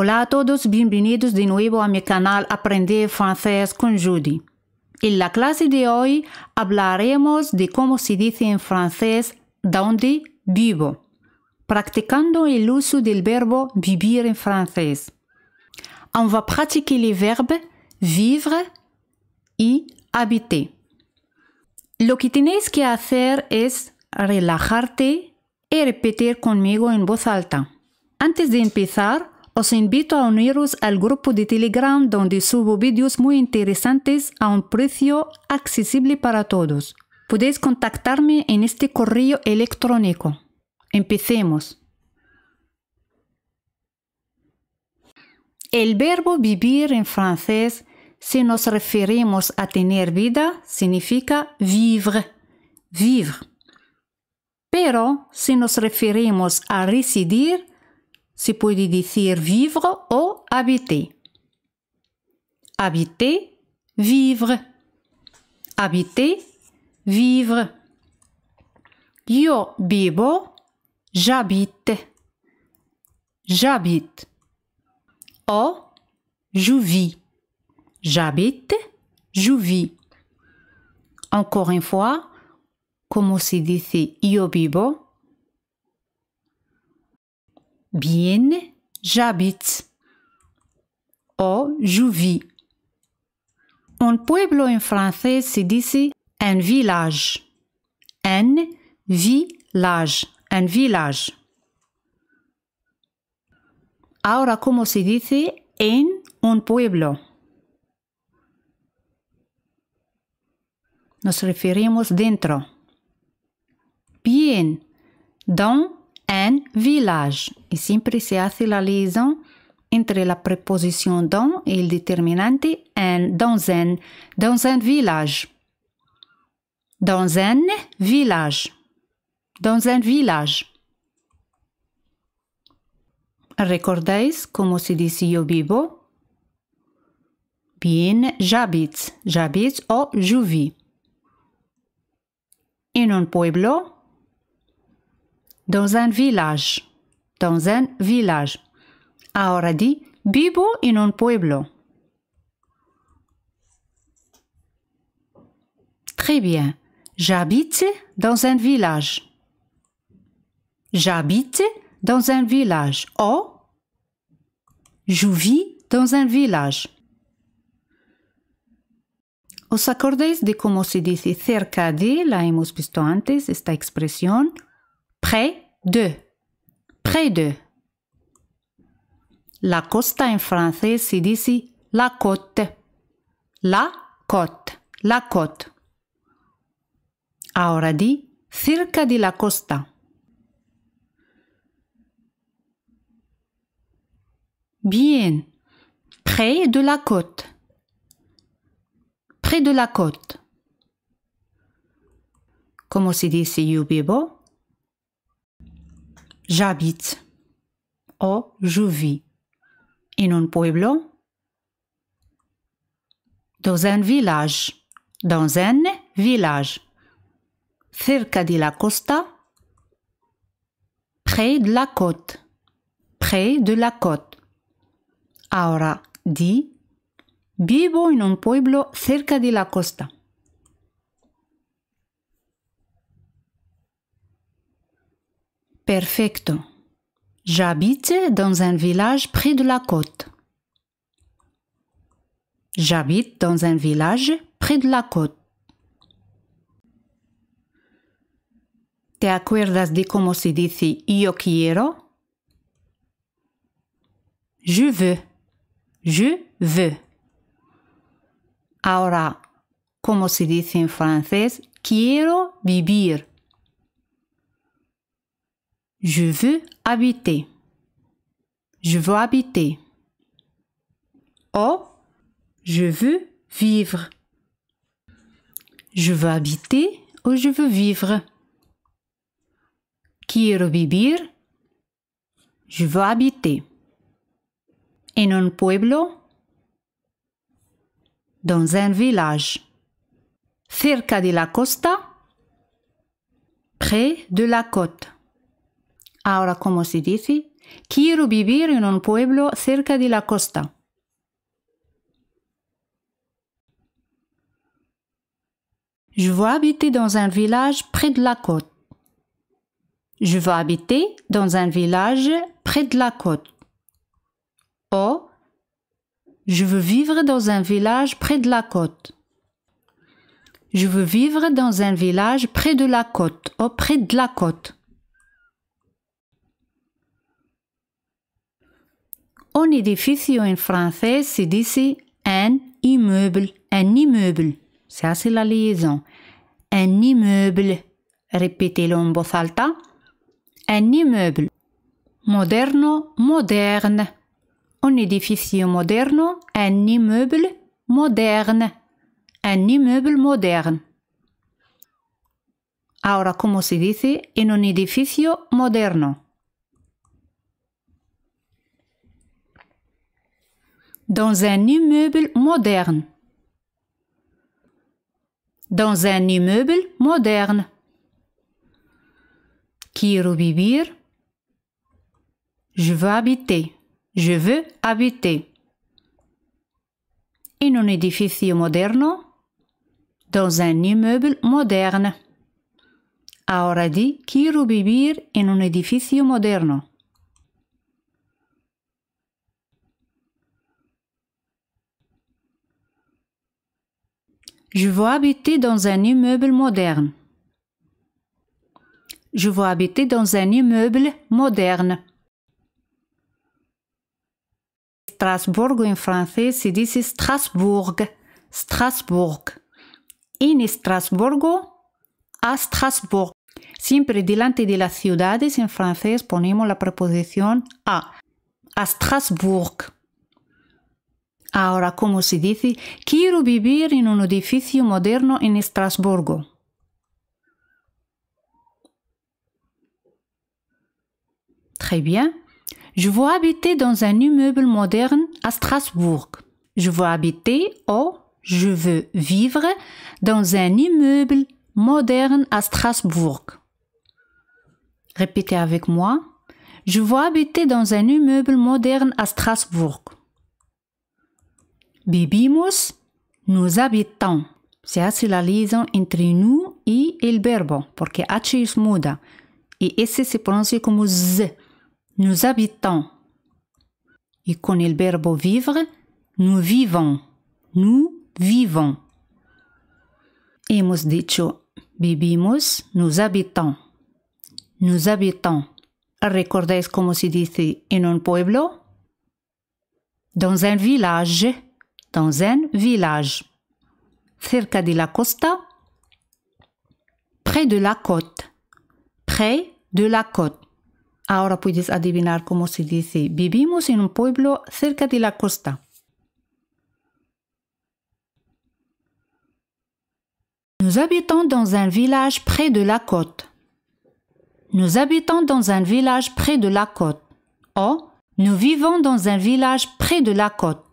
Hola a todos, bienvenidos de nuevo a mi canal Aprender Francés con Judy. En la clase de hoy hablaremos de cómo se dice en francés «donde vivo», practicando el uso del verbo vivir en francés. On va pratiquer les verbes vivre y habiter. Lo que tenéis que hacer es relajarte y repetir conmigo en voz alta. Antes de empezar, os invito a uniros al grupo de Telegram donde subo vídeos muy interesantes a un precio accesible para todos. Podéis contactarme en este correo electrónico. Empecemos. El verbo vivir en francés, si nos referimos a tener vida, significa vivre, vivre. Pero si nos referimos a residir, se puede decir vivre o habiter. Habiter, vivre. Habiter, vivre. Yo vivo, j'habite. J'habite. O je vis. J'habite, je vis. Encore une fois, como se dice yo vivo? Bien, j'habite. O je vis. Un pueblo en francés se dice un village. Un village. Un village. Ahora, ¿cómo se dice en un pueblo? Nos referimos dentro. Bien, dans un village. Y siempre se hace la liaison entre la preposición dans y el determinante en dans un village. Dans un village. Dans un village. ¿Recordáis cómo se dice yo vivo? Bien, j'habite. J'habite o je vis. En un pueblo? Dans un village. Dans un village. Ahora di, vivo en un pueblo. Très bien. J'habite dans un village. J'habite dans un village. O je vis dans un village. ¿Os acordáis de cómo se dice cerca de? La hemos visto antes, esta expresión. Près de. Près de. La costa en francés se dice la côte. La côte. La côte. Ahora di cerca de la costa. Bien. Près de la côte. Près de la côte. ¿Cómo se dice yo vivo? J'habite. O je vis. En un pueblo? Dans un village. Dans un village. Cerca de la costa? Près de la côte. Près de la côte. Ahora di, vivo en un pueblo cerca de la costa. Perfecto. J'habite dans un village près de la côte. J'habite dans un village près de la côte. ¿Te acuerdas de cómo se dice yo quiero? Je veux. Je veux. Ahora, ¿cómo se dice en francés? Quiero vivir. Je veux habiter. Je veux habiter. O je veux vivre. Je veux habiter ou je veux vivre. Quiero vivir. Je veux habiter. En un pueblo? Dans un village. Cerca de la costa? Près de la côte. Ahora, ¿cómo se dice? Quiero vivir en un pueblo cerca de la costa. Je veux habiter dans un village près de la côte. Je veux habiter dans un village près de la côte. Oh, je veux vivre dans un village près de la côte. Je veux vivre dans un village près de la côte. Oh, près de la côte. Un edificio en français se dice un immeuble. Un immeuble. Ça, c'est la liaison. Un immeuble. Répétez-le en voix alta. Un immeuble. Moderno, moderne. Un edificio moderno, un immeuble moderne. Un immeuble moderne. Ahora, ¿cómo se dice en un edificio moderno? Dans un immeuble moderne. Dans un immeuble moderne. Quiero vivir. Je veux habiter. Je veux habiter. En un edificio moderno. Dans un immeuble moderne. Ahora di, quiero vivir en un edificio moderno. Je veux habiter dans un immeuble moderne. Je veux habiter dans un immeuble moderne. Strasbourg en français se dice Strasbourg. Strasbourg. En Strasburgo, a Strasbourg. Siempre delante de las ciudades en francés ponemos la preposición a. A Strasbourg. Ahora, ¿cómo se dice? Quiero vivir en un edificio moderno en Estrasburgo. Très bien. Je veux habiter dans un immeuble moderne à Strasbourg. Je veux habiter ou je veux vivre dans un immeuble moderne à Strasbourg. Répétez avec moi. Je veux habiter dans un immeuble moderne à Strasbourg. Vivimos, nous habitons. C'est la liaison entre nous et el verbo, porque H es muda. Et S se pronuncia como Z. Nous habitons. Et con el verbo vivre, nous vivons. Nous vivons. Hemos dicho vivimos, nous habitons. Nous habitons. ¿Recordáis cómo se dice en un pueblo? Dans un village. Dans un village. Cerca de la costa. Près de la côte. Près de la côte. Ahora puedes adivinar cómo se dice vivimos en un pueblo cerca de la costa. Nous habitons dans un village près de la côte. Nous habitons dans un village près de la côte. Oh, nous vivons dans un village près de la côte.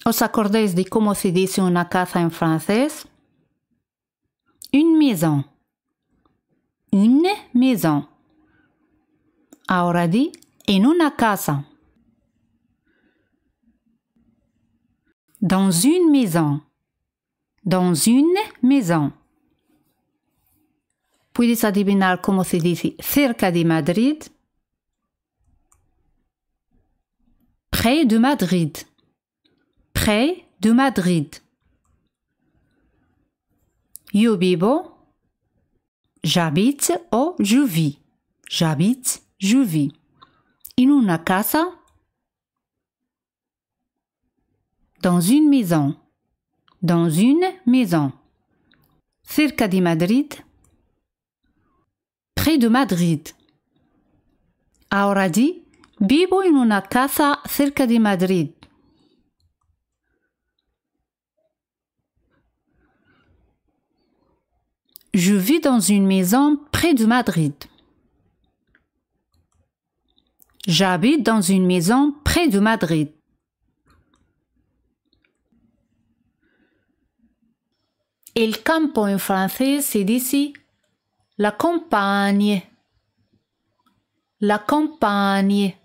¿Os acordáis de cómo se dice una casa en francés? Une maison. Une maison. Ahora di en una casa. Dans une maison. Dans une maison. ¿Puedes adivinar cómo se dice cerca de Madrid? Près de Madrid. Près de Madrid. Yo vivo. J'habite ou je vis. J'habite, je vis. En una casa. Dans une maison. Dans une maison. Cerca de Madrid. Près de Madrid. Ahora di, vivo en una casa cerca de Madrid. Je vis dans une maison près de Madrid. J'habite dans une maison près de Madrid. El campo en francés se dice La campagne. La campagne.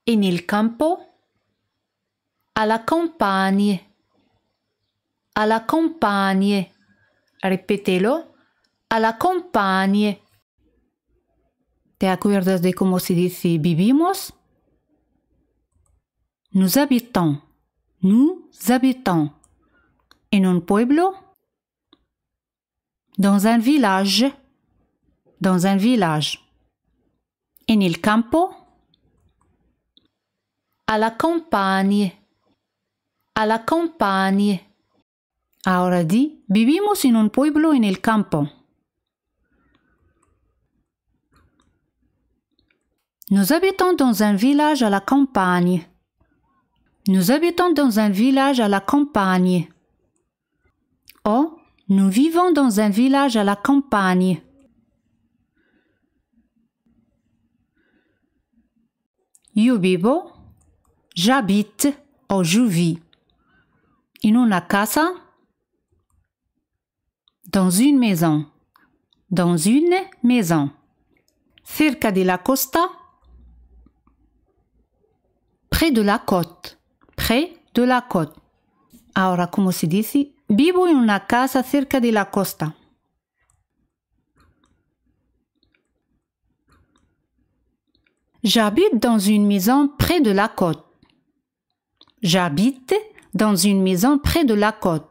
E nel campo? Alla campagne. Alla campagne. Ripételo. Alla campagne. ¿Te acuerdas de cómo se dice vivimos? Nous habitons. Nous habitons. En un pueblo? Dans un village. Dans un village. En el campo? Alla campagne. Alla campagne. Ahora di, vivimos en un pueblo en el campo. Nous habitons dans un village à la campagne. Nous habitons dans un village à la campagne. Oh, nous vivons dans un village à la campagne. Io vivo, j'habite o je vis. In una casa, dans une maison. Dans une maison. Cerca de la costa, près de la côte. Près de la côte. Ahora, ¿cómo se dice? Vivo en una casa cerca de la costa. J'habite dans une maison près de la côte. J'habite dans une maison près de la côte.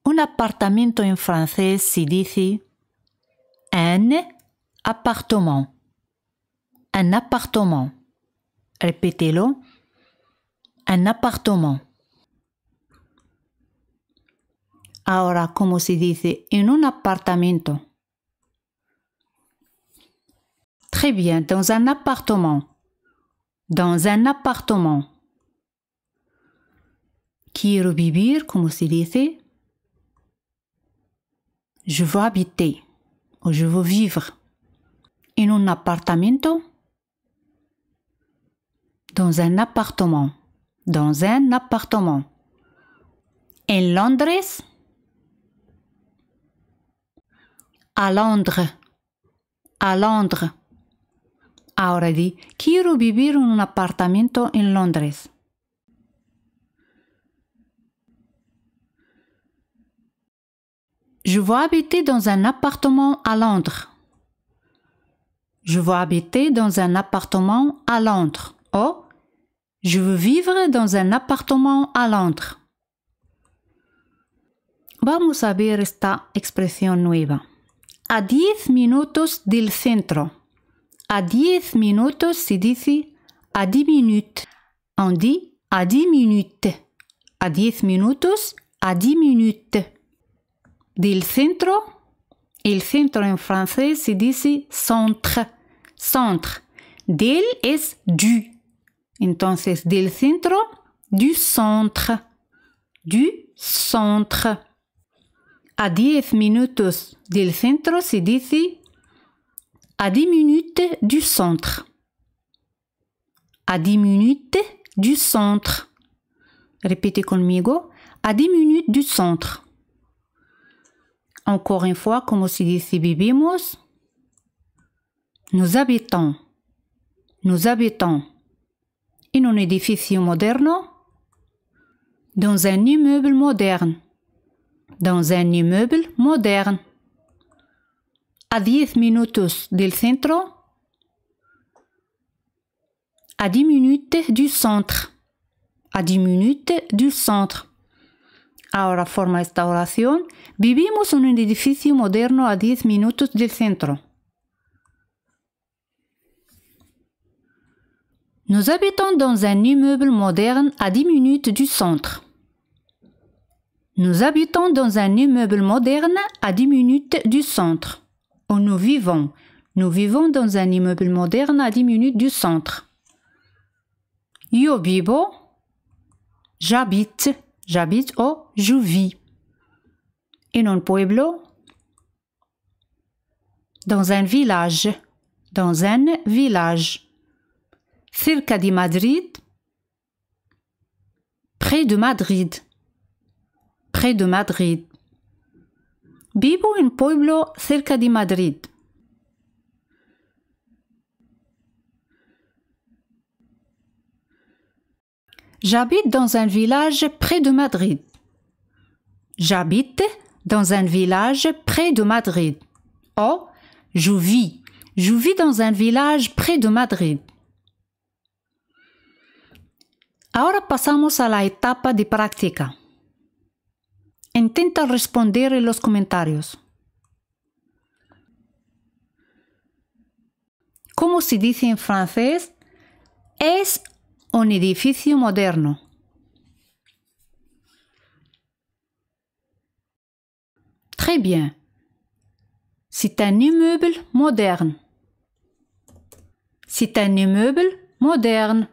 Un appartamento en francés se dice un appartement. Un appartement. Répétez-le. Un appartement. Ahora, ¿cómo se dice en un apartamento? Très bien, dans un appartement. Dans un appartement. Quiero vivir, ¿cómo se dice? Je veux habiter. O je veux vivre. En un apartamento? Dans un appartement. Dans un appartement. En Londres? À Londres. À Londres. Ahora di, quiero vivir en un apartamento en Londres. Je veux habiter dans un appartement à Londres. Je veux habiter dans un appartement à Londres. Oh, je veux vivre dans un appartement à Londres. Vamos a ver esta expresión nueva. A 10 minutos del centro. A 10 minutos se dice à 10 minutes. On dit à 10 minutes. À 10 minutos, à 10 minutes. Del centro. El centro en francés se dice centre. Centre. Del es du. Entonces, del centro, du centre. Du centre. A 10 minutos del centro se dice à 10 minutes du centre. À 10 minutes du centre. Répétez conmigo. À 10 minutes du centre. Encore une fois, como se dice vivimos. Nous habitons. Nous habitons. En un edificio moderno. Dans un immeuble moderne. Dans un immeuble moderne. A 10 minutos del centro. À 10 minutes du centre. À 10 minutes du centre. Ahora forma esta oración. Vivimos en un edificio moderno a 10 minutos del centro. Nous habitons dans un immeuble moderne à 10 minutes du centre. Nous habitons dans un immeuble moderne à 10 minutes du centre. Ou nous vivons. Nous vivons dans un immeuble moderne à 10 minutes du centre. Io vivo. J'habite. J'habite ou je vis. En un pueblo. Dans un village. Dans un village. Cerca de Madrid. Près de Madrid. près de Madrid. Vivo en un pueblo cerca de Madrid. J'habite dans un village près de Madrid. J'habite dans un village près de Madrid. Oh, je vis dans un village près de Madrid. Ahora pasamos a la etapa de práctica. Intenta responder en los comentarios. ¿Cómo se dice en francés? Es un edificio moderno. Très bien. C'est un immeuble moderne. C'est un immeuble moderne.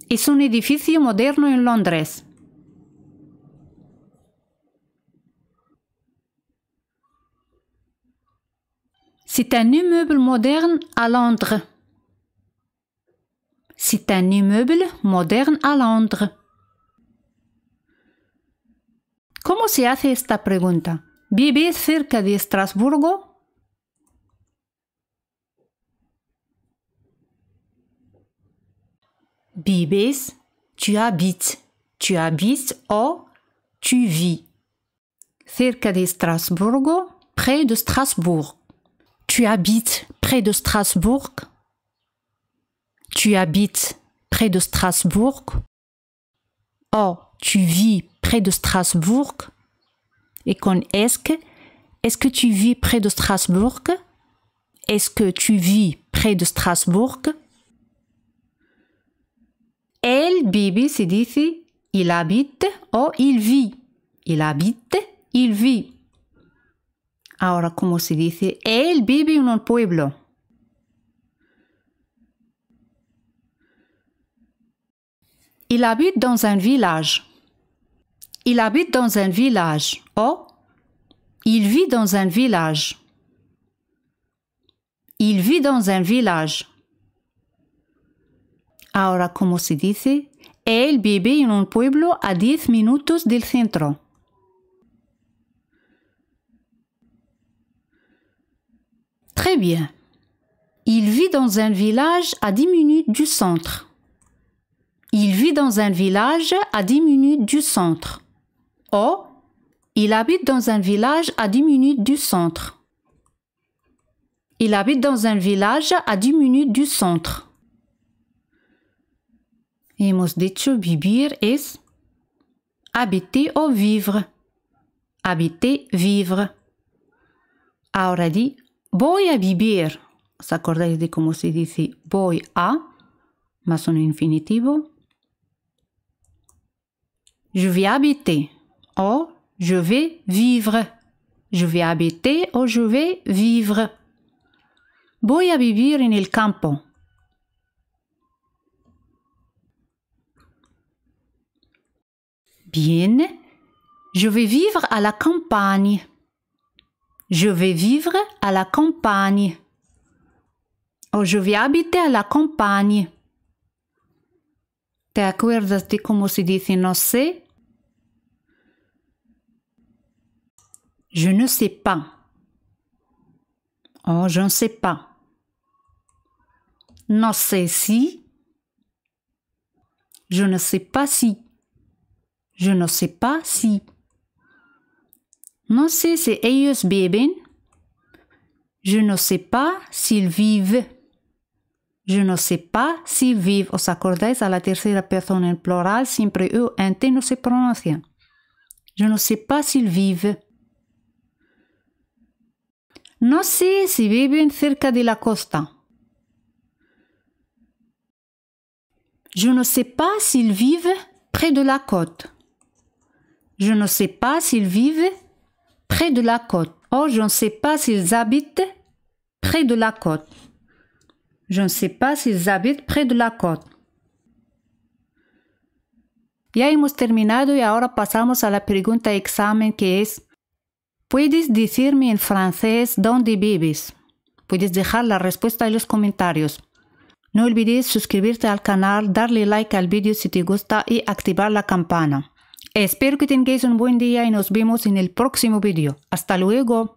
Es un edificio moderno en Londres. C'est un immeuble moderne à Londres. C'est un immeuble moderne à Londres. ¿Cómo se hace esta pregunta? ¿Vives cerca de Estrasburgo? Vives, tu habites. Tu habites o tu vis. Cerca de Estrasburgo, près de Strasbourg. Tu habites près de Strasbourg. Tu habites près de Strasbourg. Oh, tu vis près de Strasbourg. Et con est-ce que tu vis près de Strasbourg? Est-ce que tu vis près de Strasbourg? El vive se dice il habite o il vit. Il habite, il vit. Ahora, ¿cómo se dice? Él vive en un pueblo. Il habite dans un village. Il habite dans un village. O il vit dans un village. Il vit dans un village. Ahora, ¿cómo se dice? Él vive en un pueblo a 10 minutos del centro. Très bien. Il vit dans un village à 10 minutes du centre. Il vit dans un village à 10 minutes du centre. O il habite dans un village à 10 minutes du centre. Il habite dans un village à 10 minutes du centre. Hemos dicho vivir es habiter o vivre. Habiter, vivre. Ahora di voy a vivir. ¿Os acordáis de cómo se dice voy a? Más un infinitivo. Je vais habiter. O je vais vivre. Je vais habiter o je vais vivre. Voy a vivir en el campo. Bien. Je vais vivre à la campagne. Je vais vivre à la campagne. O je vais habiter à la campagne. ¿Te acuerdas de cómo se dice no sé? Je ne sais pas. Oh, je ne sais pas. No sé si. Je ne sais pas si. Je ne sais pas si. No sé si ellos beben. Je ne sais pas s'ils vivent. Je ne sais pas s'ils vivent. ¿Os acordáis? A la tercera persona en plural siempre E o T no se pronuncian. Je ne sais pas s'ils vivent. No sé si viven cerca de la costa. Je ne sais pas s'ils vivent près de la côte. Je ne sais pas s'ils vivent près de la côte. Oh, je ne sais pas s'ils habitent près de la côte. Je ne sais pas s'ils habitent près de la côte. Ya hemos terminado y ahora pasamos a la pregunta examen que es ¿puedes decirme en francés dónde vives? Puedes dejar la respuesta en los comentarios. No olvides suscribirte al canal, darle like al vídeo si te gusta y activar la campana. Espero que tengáis un buen día y nos vemos en el próximo vídeo. ¡Hasta luego!